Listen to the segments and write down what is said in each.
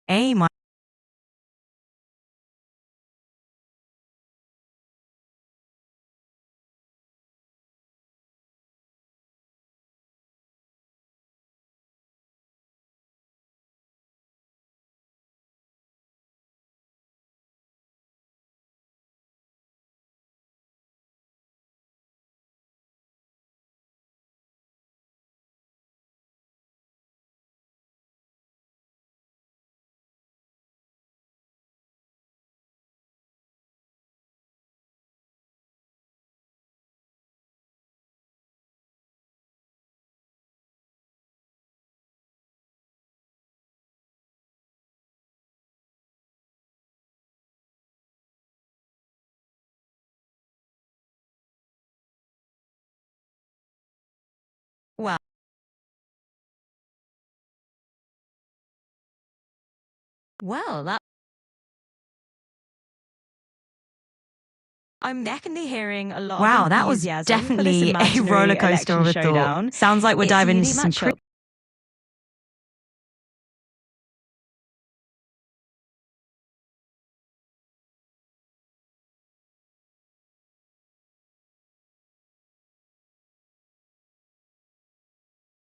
A minus. Well, that I'm definitely hearing a lot of That was enthusiasm for this definitely a imaginary roller coaster election of a showdown. thought. Sounds like we're It's a diving into unique some matchup.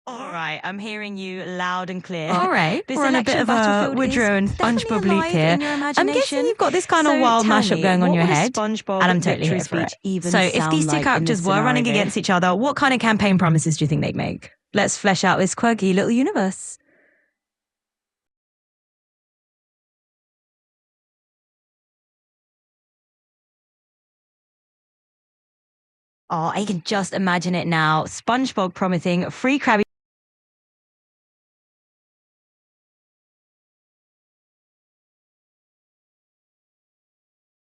All right, I'm hearing you loud and clear. All right, This we're on a bit election of a battlefield Woodrow and is definitely Spongebob loop alive here. in your I'm guessing imagination. you've got this kind of So wild tell mashup me, going on what your would a head, SpongeBob and I'm totally victory here for it. speech even So, if sound these two like in characters this were running scenario? against each other, what kind of campaign promises do you think they'd make? Let's flesh out this quirky little universe. Oh, I can just imagine it now. SpongeBob promising free Krabby.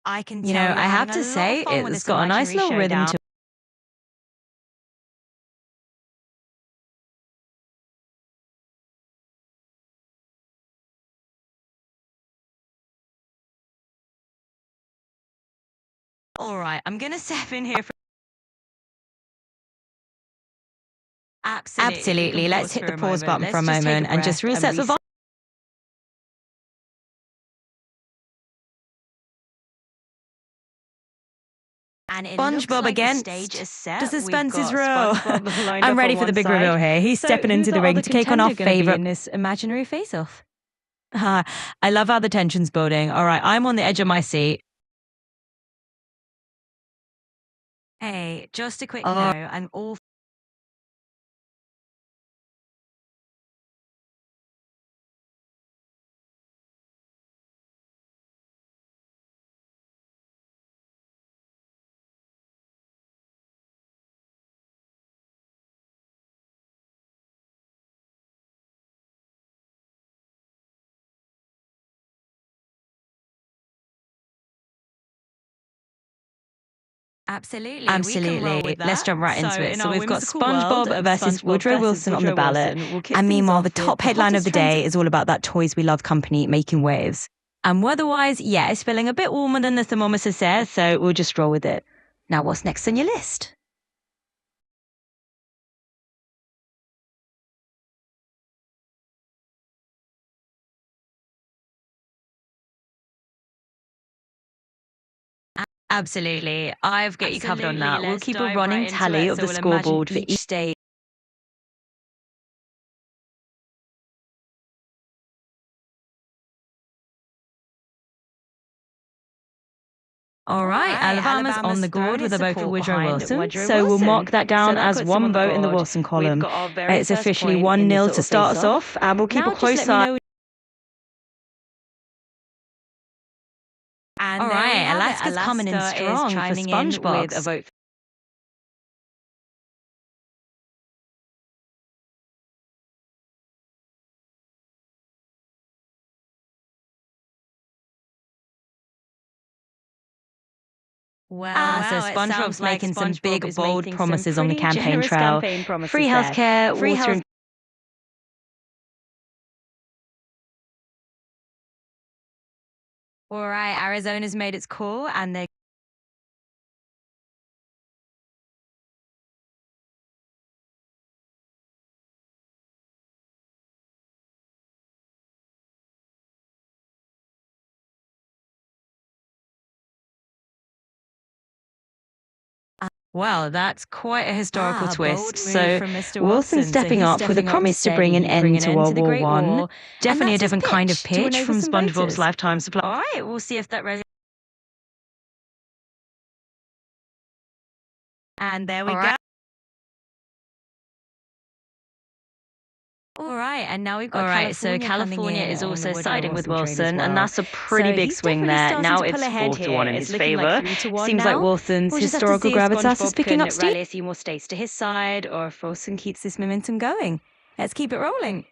I can You tell know, you're I have having a to lot of say, fun with it's this got a nice imaginary little rhythm showdown. to. All right, I'm gonna step in here for absolutely. If you Absolutely. can Let's pause hit for the a pause moment, button for a let's just take a moment and just breath and reset the vibe. And it looks SpongeBob like the against stage is set. the We've suspense is got real. SpongeBob lined I'm up ready on for the one big side. reveal here. He's So stepping who's into the the ring other to take on our contender going to be favorite. in this imaginary face-off? I love how the tension's building. All right, I'm on the edge of my seat. Hey, just a quick Oh, note. I'm all absolutely. We can roll absolutely. with Let's that. jump right So into it. in So our we've got whimsical world, SpongeBob versus SpongeBob Woodrow versus Wilson on the Woodrow ballot. Wilson. We'll kick And things meanwhile, off the with top the headline of hottest the trends. day is all about that Toys We Love company making waves. And weather-wise, yeah, it's feeling a bit warmer than the thermometer says, so we'll just roll with it. Now, what's next on your list? Absolutely. I've got you covered on that. We'll Let's keep a dive running right into tally it. of So the we'll imagine scoreboard for each stage. All right, Alabama's on the thrown board with its a vote for support Woodrow behind Wilson, Woodrow so we'll Wilson. mark that So down that as puts him on one the vote in the board. Wilson We've column. got our very It's first officially point in 1-0 this to little start us face-off. off, and we'll keep Now a just close let me eye. know. And All there we right, have it. Alaska's coming in Alaska is strong for chiming in with a SpongeBob. vote So it SpongeBob's sounds like making some SpongeBob big, is bold making some promises on the pretty campaign generous trail. campaign promises Free there. healthcare, Free water, health. and all right, Arizona's made its call, and they're Well, that's quite a historical twist. Bold move So from Mr. Wilson Watson. So stepping he's up with a stepping up to promise to say bring an he'd bring end an to end to World the War Great One. War. And Definitely a that's his different kind of pitch to win pitch over from some SpongeBob's voters. lifetime supply. All right, we'll see if that resonates. And there we All go. right. All right, and now we've got All right, so California coming California in is on the also Woodrow siding with Wilson trade as Wilson, and well. that's a pretty So big he's swing definitely there. starting Now to pull it's ahead 4-1 here. in It's his looking like favor. 3-1 Seems like now. Wilson's We'll just have to historical see if gravitas is SpongeBob picking can up steam. rally a few more states to his side, or if Wilson keeps this momentum going. Let's keep it rolling.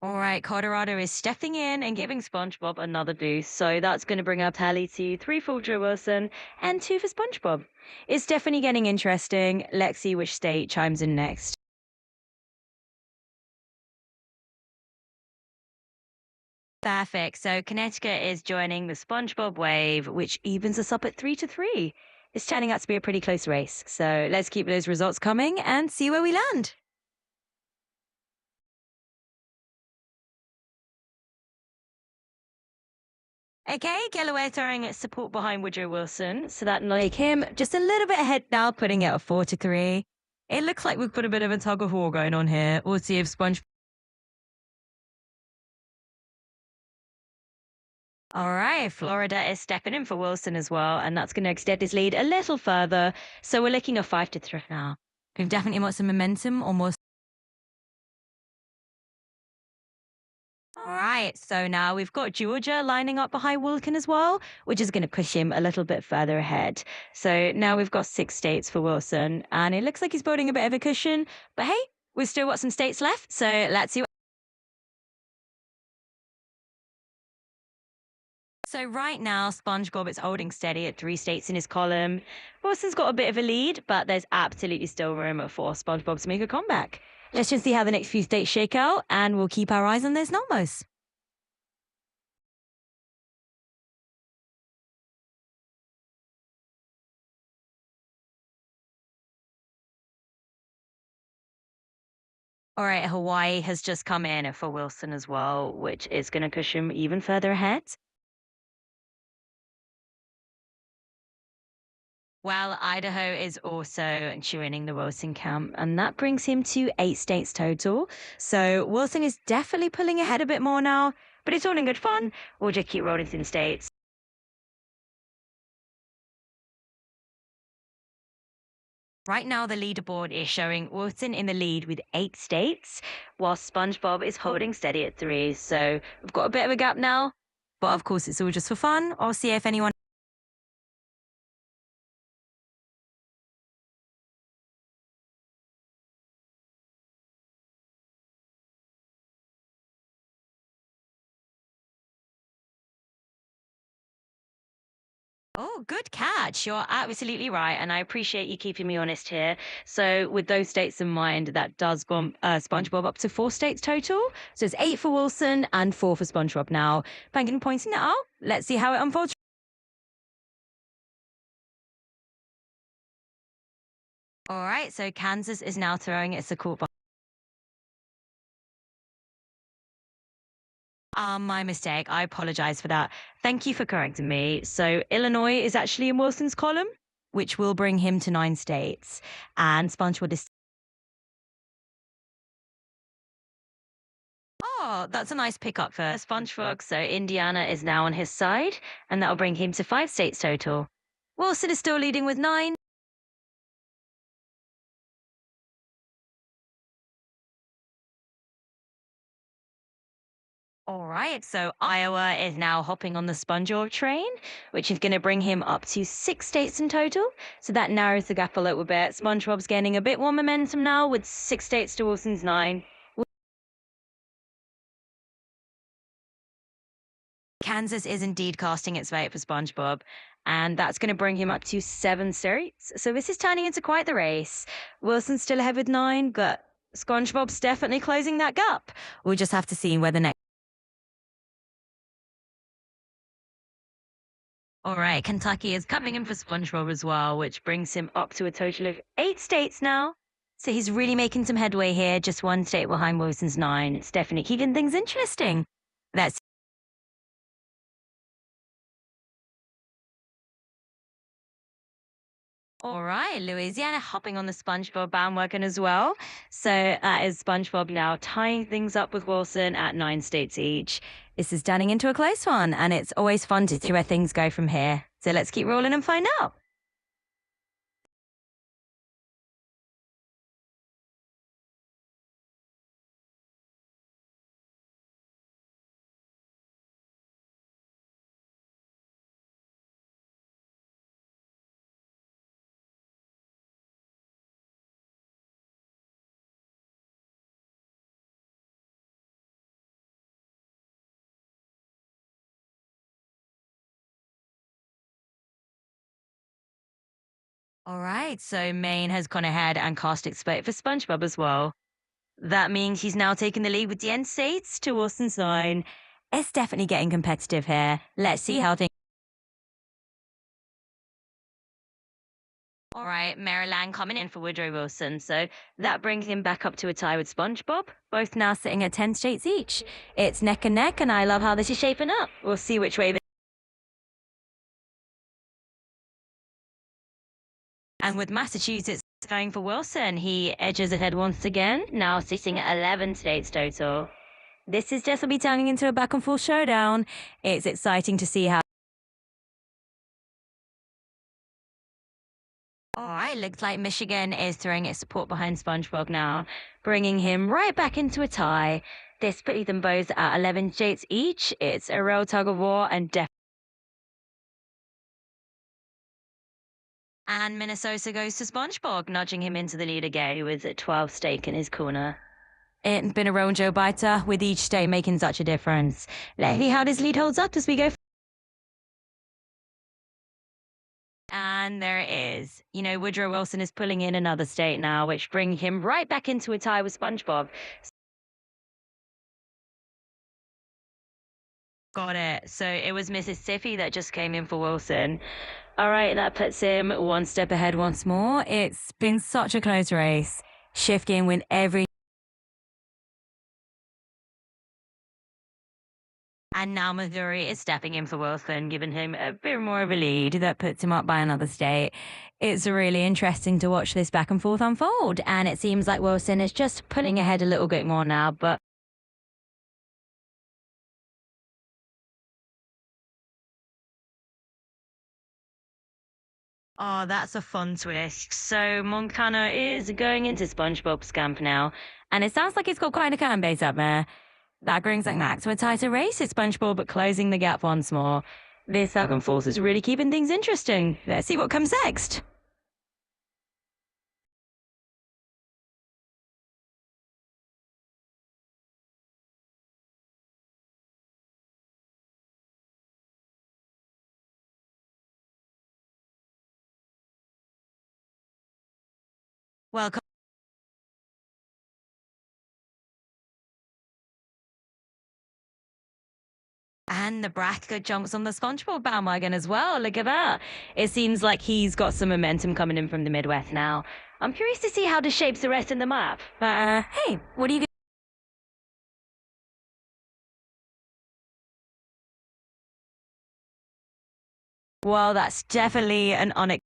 All right, Colorado is stepping in and giving SpongeBob another boost. So that's going to bring our tally to 3 for Woodrow Wilson and 2 for SpongeBob. It's definitely getting interesting. Let's see which state chimes in next. Perfect. So Connecticut is joining the SpongeBob wave, Which evens us up at 3-3. It's turning out to be a pretty close race. So let's keep those results coming and see where we land. Okay, Galloway throwing support behind Woodrow Wilson. So that make him Just a little bit ahead now, putting it at 4-3. It looks like we've got a bit of a tug of war going on here. We'll see if SpongeBob. All right, Florida is stepping in for Wilson as well, and that's going to extend his lead a little further. So we're looking at 5-3 now. We've definitely got some momentum, almost. All right, so now we've got Georgia lining up behind Wilkin as well, which is going to push him a little bit further ahead. So now we've got 6 states for Wilson, and it looks like he's building a bit of a cushion. But hey, we've still got some states left, so let's see. So right now, SpongeBob is holding steady at 3 states in his column. Wilson's got a bit of a lead, but there's absolutely still room for SpongeBob to make a comeback. Let's just see how the next few states shake out, and we'll keep our eyes on those numbers. All right, Hawaii has just come in for Wilson as well, which is going to push him even further ahead. Well, Idaho is also joining the Wilson camp, and that brings him to 8 states total. So Wilson is definitely pulling ahead a bit more now, but it's all in good fun. We'll just keep rolling through the states. Right now, the leaderboard is showing Wilson in the lead with 8 states, while SpongeBob is holding steady at 3. So we've got a bit of a gap now, but of course, it's all just for fun. I'll see if anyone. Oh, good catch. You're absolutely right. And I appreciate you keeping me honest here. So, with those states in mind, that does bump SpongeBob up to 4 states total. So, it's 8 for Wilson and 4 for SpongeBob now. Banking points now. Let's see how it unfolds. All right. So, Kansas is now throwing its support. My mistake. I apologize for that. Thank you for correcting me. So Illinois is actually in Wilson's column, which will bring him to 9 states. And SpongeBob is. Oh, that's a nice pickup for SpongeBob. So Indiana is now on his side, and that'll bring him to 5 states total. Wilson is still leading with 9. All right, so Iowa is now hopping on the SpongeBob train, which is going to bring him up to 6 states in total. So that narrows the gap a little bit. SpongeBob's gaining a bit more momentum now with 6 states to Wilson's 9. Kansas is indeed casting its vote for SpongeBob, and that's going to bring him up to 7 states. So this is turning into quite the race. Wilson's still ahead with 9, but SpongeBob's definitely closing that gap. We'll just have to see where the next. All right, Kentucky is coming in for SpongeBob as well, which brings him up to a total of 8 states now. So he's really making some headway here, just one state behind Wilson's 9. It's definitely keeping things interesting. That's all right. Louisiana hopping on the SpongeBob bandwagon as well. So that is SpongeBob now tying things up with Wilson at 9 states each. This is turning into a close one, and it's always fun to see where things go from here. So let's keep rolling and find out. All right, so Maine has gone ahead and cast its vote for SpongeBob as well. That means he's now taking the lead with the end states to Wilson's 9. It's definitely getting competitive here. Let's see how things. All right, Maryland coming in for Woodrow Wilson. So that brings him back up to a tie with SpongeBob, both now sitting at 10 states each. It's neck and neck, and I love how this is shaping up. We'll see which way. And with Massachusetts going for Wilson, he edges ahead once again, now sitting at 11 states total. This is definitely turning into a back and forth showdown. It's exciting to see how. All right, looks like Michigan is throwing its support behind SpongeBob now, bringing him right back into a tie. This putting them both at 11 states each. It's a real tug of war and and Minnesota goes to SpongeBob, nudging him into the lead again with a 12 stake in his corner. It's been a roll Joe Biter, with each state making such a difference. Let's see how this lead holds up as we go. And there it is. You know, Woodrow Wilson is pulling in another state now, which brings him right back into a tie with SpongeBob. Got it. So it was Mississippi that just came in for Wilson. All right, that puts him one step ahead once more. It's been such a close race, shifting with every. And now Missouri is stepping in for Wilson, giving him a bit more of a lead that puts him up by another state. It's really interesting to watch this back and forth unfold, and it seems like Wilson is just pulling ahead a little bit more now, but. Oh, that's a fun twist. So Montana is going into SpongeBob's camp now, and it sounds like it's got quite a fan base up there. That brings it back to a tighter race as SpongeBob but closing the gap once more. This back and forth is really keeping things interesting. Let's see what comes next. Welcome. And Nebraska jumps on the SpongeBob bandwagon as well. Look at that. It seems like he's got some momentum coming in from the Midwest now. I'm curious to see how this shapes the rest of the map. Hey, what are you? Well, that's definitely an onyx.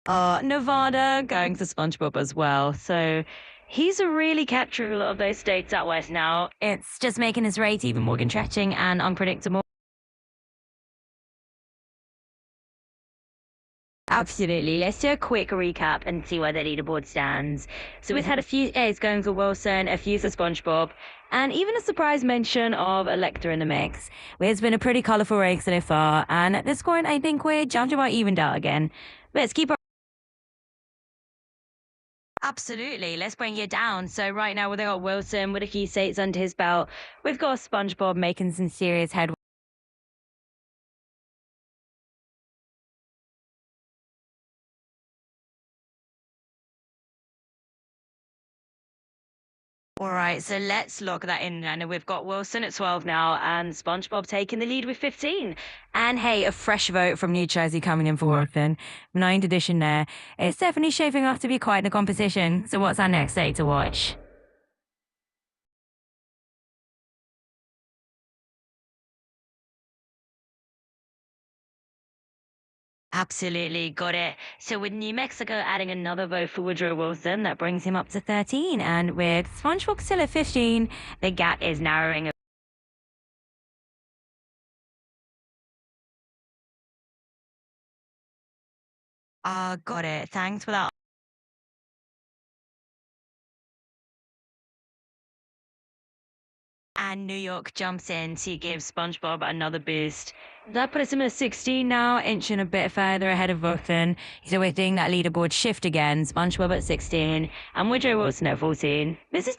Nevada going to SpongeBob as well. So he's really capturing a lot of those states out west now. It's just making his race even more contracting and unpredictable. Absolutely. Let's do a quick recap and see where the leaderboard stands. So we've had a few A's going for Wilson, a few for SpongeBob, and even a surprise mention of Electra in the mix. It's been a pretty colourful race so far, and at this point, I think we're just about evened out again. Let's keep our. Absolutely. Let's bring you down. So right now we've got Wilson with a few states under his belt. We've got SpongeBob making some serious headway. All right, so let's lock that in. And we've got Wilson at 12 now and SpongeBob taking the lead with 15. And hey, a fresh vote from New Jersey coming in for Wilson. Ninth edition there. It's definitely shaping up to be quite the competition. So what's our next day to watch? Absolutely, got it. So with New Mexico adding another vote for Woodrow Wilson, that brings him up To 13, and with SpongeBob still at 15, the gap is narrowing. Got it. Thanks for that. And New York jumps in to give SpongeBob another boost. that puts him at 16 now, inching a bit further ahead of Wilson. So we're seeing that leaderboard shift again. SpongeBob at 16, And Woodrow Wilson at 14. This is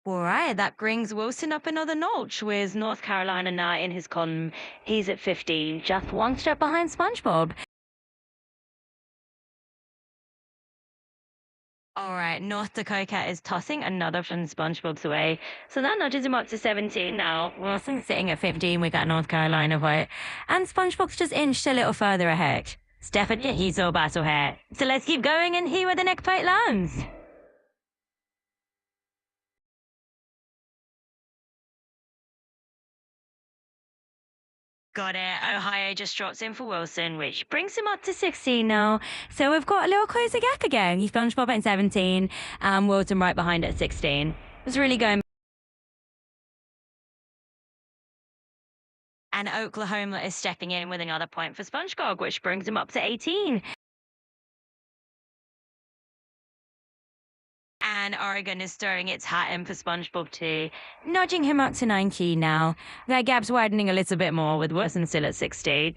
all right. That brings Wilson up another notch with North Carolina now in his column. He's at 15, just one step behind SpongeBob. all right, North Dakota is tossing another from SpongeBob's away. So that nudges him up to 17 now. Wilson's sitting at 15 with that North Carolina vote. And SpongeBob's just inched a little further ahead. Stephanie, he's all battle here. So let's keep going and hear where the next fight lands. Got it. Ohio just drops in for Wilson, which brings him up to 16 now. So we've got a little closer gap again. He's SpongeBob at 17 and Wilson right behind at 16. It's really going. And Oklahoma is stepping in with another point for SpongeBob, which brings him up to 18. And Oregon is throwing its hat in for SpongeBob too, Nudging him up to 19 now. That gap's widening a little bit more with Wilson still at 16.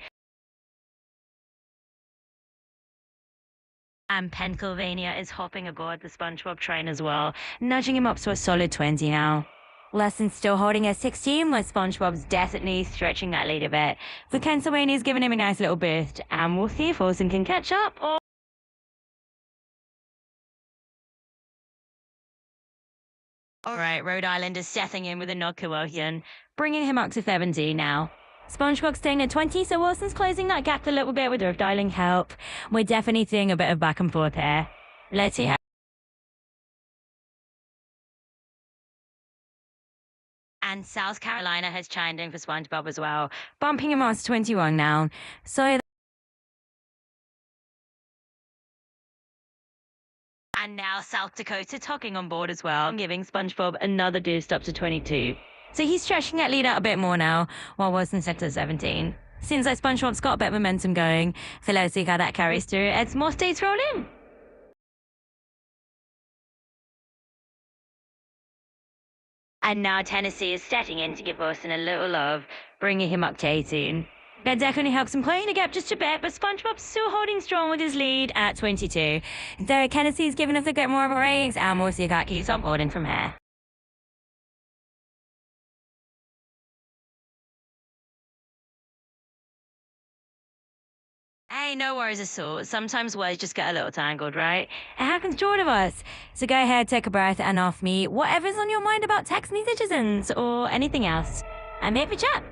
and Pennsylvania is hopping aboard the SpongeBob train as well. Nudging him up to a solid 20 now. Lesson's still holding at 16, with SpongeBob's Definitely stretching that lead a bit. the Pennsylvania's giving him a nice little boost, and we'll see if Wilson can catch up. Or All right, Rhode Island is stepping in with a nod to Wilson. bringing him up to 17 now. SpongeBob's staying at 20, so Wilson's closing that gap a little bit with Earth dialing help. We're definitely seeing a bit of back and forth here. Let's see how. And South Carolina has chimed in for SpongeBob as well. Bumping him up to 21 now. So And now South Dakota tugging on board as well, giving SpongeBob another boost up to 22. So he's stretching that lead out a bit more now, while Wilson's set to 17. Seems like SpongeBob's got a bit of momentum going. So let's see how that carries through as more states roll in. And now Tennessee is stepping in to give Wilson a little love, Bringing him up to 18. That definitely helps him closing the gap just a bit, but SpongeBob's still holding strong with his lead at 22. So Tennessee's giving us a bit more of a race, and we'll see if that keeps on holding from here. Hey, no worries at all. Sometimes words just get a little tangled, right? It happens to all of us. So go ahead, take a breath, and ask me whatever's on your mind about tax and citizens or anything else. And make me chat.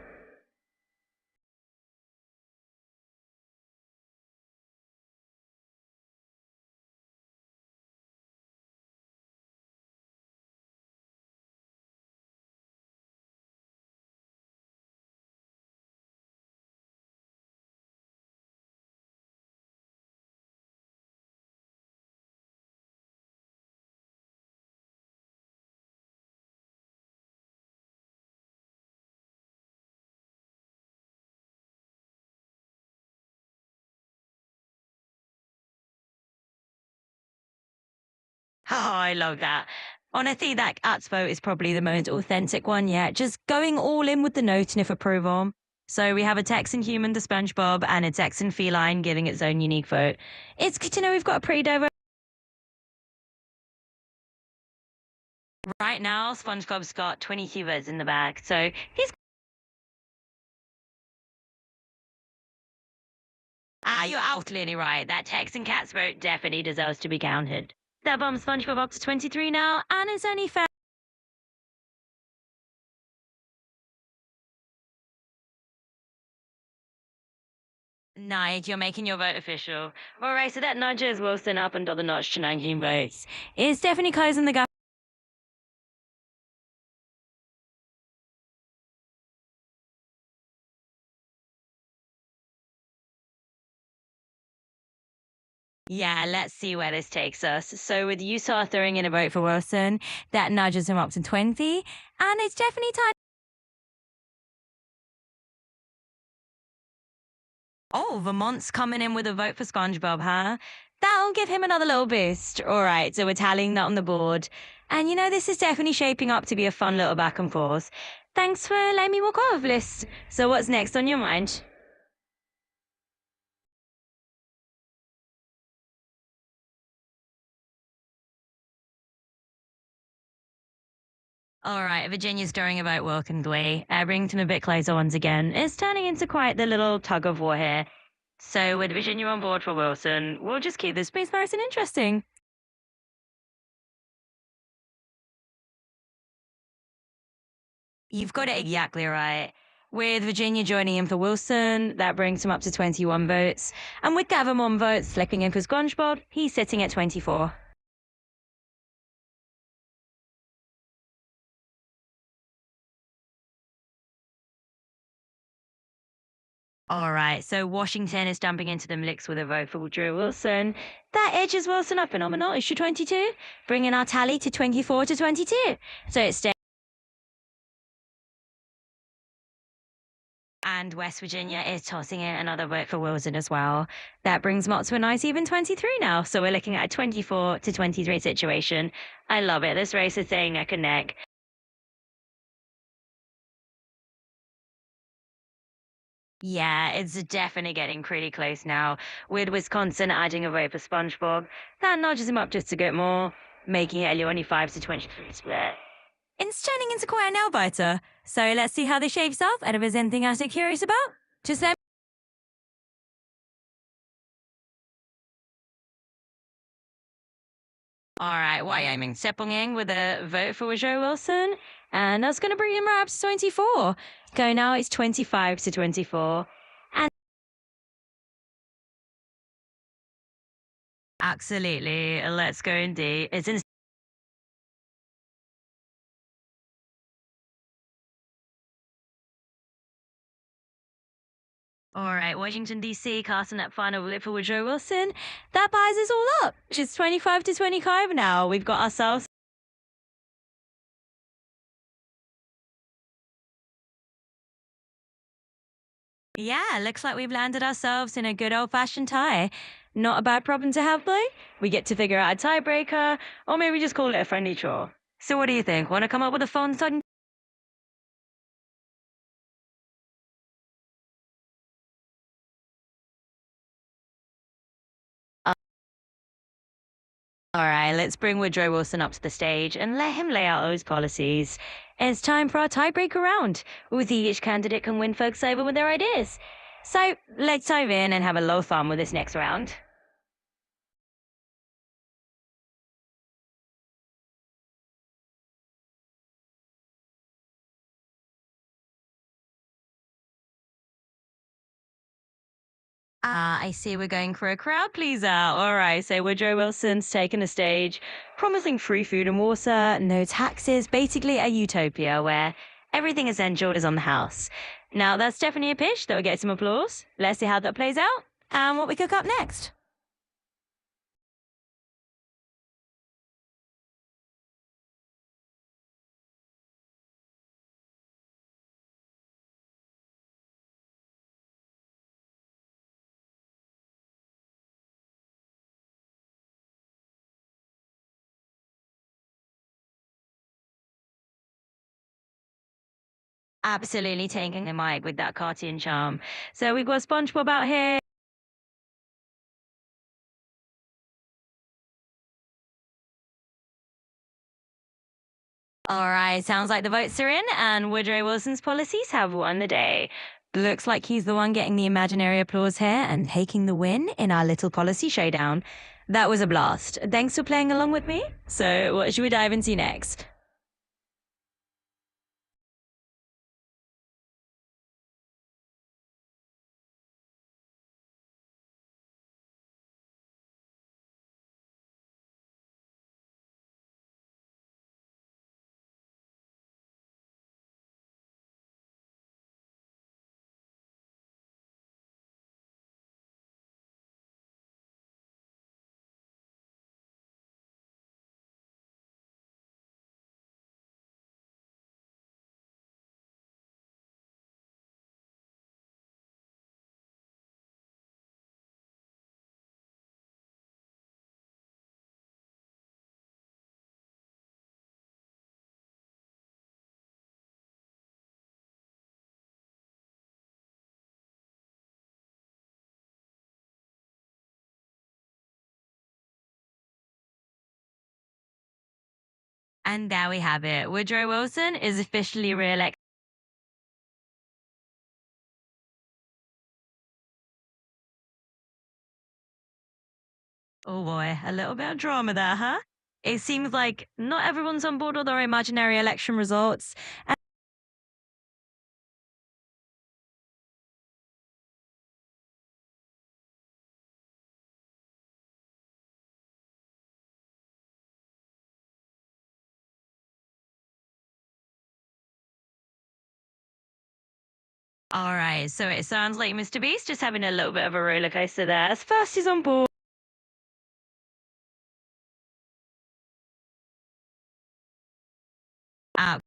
Oh, I love that. Honestly, that Atspo is probably the most authentic one yet. Just going all in with the note of approval. So we have a Texan human, the SpongeBob, and a Texan feline giving its own unique vote. It's good to know we've got a pretty diverse. Right now, SpongeBob's got 20 votes in the bag, so he's Ah, you're absolutely right. That Texan cat's vote definitely deserves to be counted. That bumps SpongeBob up to 23 now, and it's only fair. Nice, you're making your vote official. All right, so that nudges Wilson up another notch to 19 votes. It's definitely closing the gap. Yeah, let's see where this takes us. So, with Utah throwing in a vote for Wilson, that nudges him up to 20, and it's definitely time. Oh, Vermont's coming in with a vote for SpongeBob, huh? That'll give him another little boost. All right, so we're tallying that on the board. And this is definitely shaping up to be a fun little back and forth. Thanks for letting me walk off, List. So, what's next on your mind? All right, Virginia's going about working way. Bringing them a bit closer once again. It's turning into quite the little tug of war here. So, with Virginia on board for Wilson, we'll just keep this space nice and interesting. You've got it exactly right. With Virginia joining in for Wilson, that brings him up to 21 votes. And with Gavin on votes slipping in for Spongebob, he's sitting at 24. All right, so Washington is dumping into the mix with a vote for Woodrow Wilson. That edges Wilson up a nominal issue 22, bringing our tally to 24 to 22. So it's and West Virginia is tossing in another vote for Wilson as well. That brings Mott to a nice even 23 now. So we're looking at a 24 to 23 situation. I love it. This race is staying neck and neck. Yeah, it's definitely getting pretty close now, with Wisconsin adding a vote for SpongeBob. That nudges him up just a bit more, making it a 25 to 23 split. It's turning into quite a nail biter. So let's see how this shapes up, and if there's anything else you're curious about, just let. All right, Wyoming stepping in with a vote for Joe Wilson, and that's going to bring him right up to 24. Go now, it's 25 to 24. And absolutely, let's go indeed. It's in. All right, Washington, D.C. casting that final vote for Woodrow Wilson. That buys us all up, which is 25 to 25 now. We've got ourselves. Yeah, looks like we've landed ourselves in a good old fashioned tie. Not a bad problem to have, though. We get to figure out a tiebreaker, or maybe just call it a friendly draw. So, what do you think? Want to come up with a fun, sudden. All right, let's bring Woodrow Wilson up to the stage and let him lay out those policies. It's time for our tiebreaker round, with each candidate can win folks over with their ideas. So let's dive in and have a little fun with this next round. Ah, I see we're going for a crowd pleaser. All right, so Woodrow Wilson's taken the stage, promising free food and water, no taxes, basically a utopia where everything essential is on the house. Now, that's definitely a pitch that will get some applause. Let's see how that plays out and what we cook up next. Absolutely taking the mic with that cartoon charm. So we've got SpongeBob out here. All right, sounds like the votes are in, and Woodrow Wilson's policies have won the day. Looks like he's the one getting the imaginary applause here and taking the win in our little policy showdown. That was a blast. Thanks for playing along with me. So, what should we dive into next? And there we have it. Woodrow Wilson is officially re-elected. Oh boy, a little bit of drama there, huh? It seems like not everyone's on board with our imaginary election results. All right, so it sounds like Mr. Beast just having a little bit of a roller coaster there. As first he's on board. Out.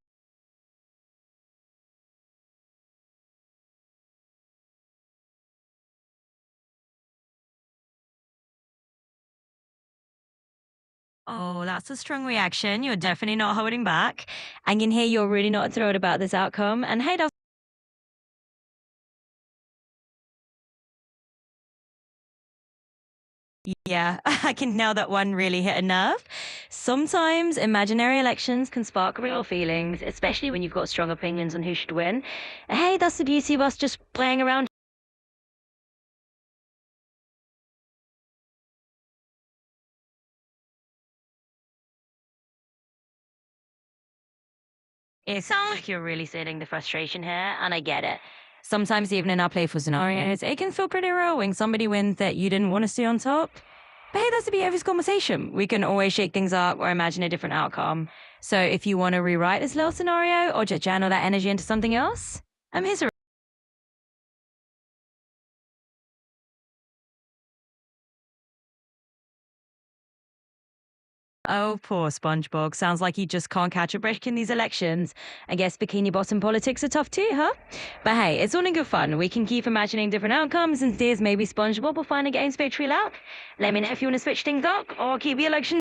Oh, that's a strong reaction. You're definitely not holding back. I can hear you're really not thrilled about this outcome. And hey, that's yeah, I can know that one really hit a nerve. Sometimes imaginary elections can spark real feelings, especially when you've got strong opinions on who should win. Hey, that's the beauty of us just playing around. It sounds like you're really feeling the frustration here, and I get it. Sometimes, even in our playful scenarios, it can feel pretty real when somebody wins that you didn't want to see on top. But hey, that's the beauty of this conversation. We can always shake things up or imagine a different outcome. So if you want to rewrite this little scenario or just channel that energy into something else, I'm here to. Oh, poor SpongeBob. Sounds like he just can't catch a break in these elections. I guess bikini bottom politics are tough too, huh? But hey, it's all in good fun. We can keep imagining different outcomes and see if maybe SpongeBob will finally get his victory lap. Let me know if you want to switch things up or keep the election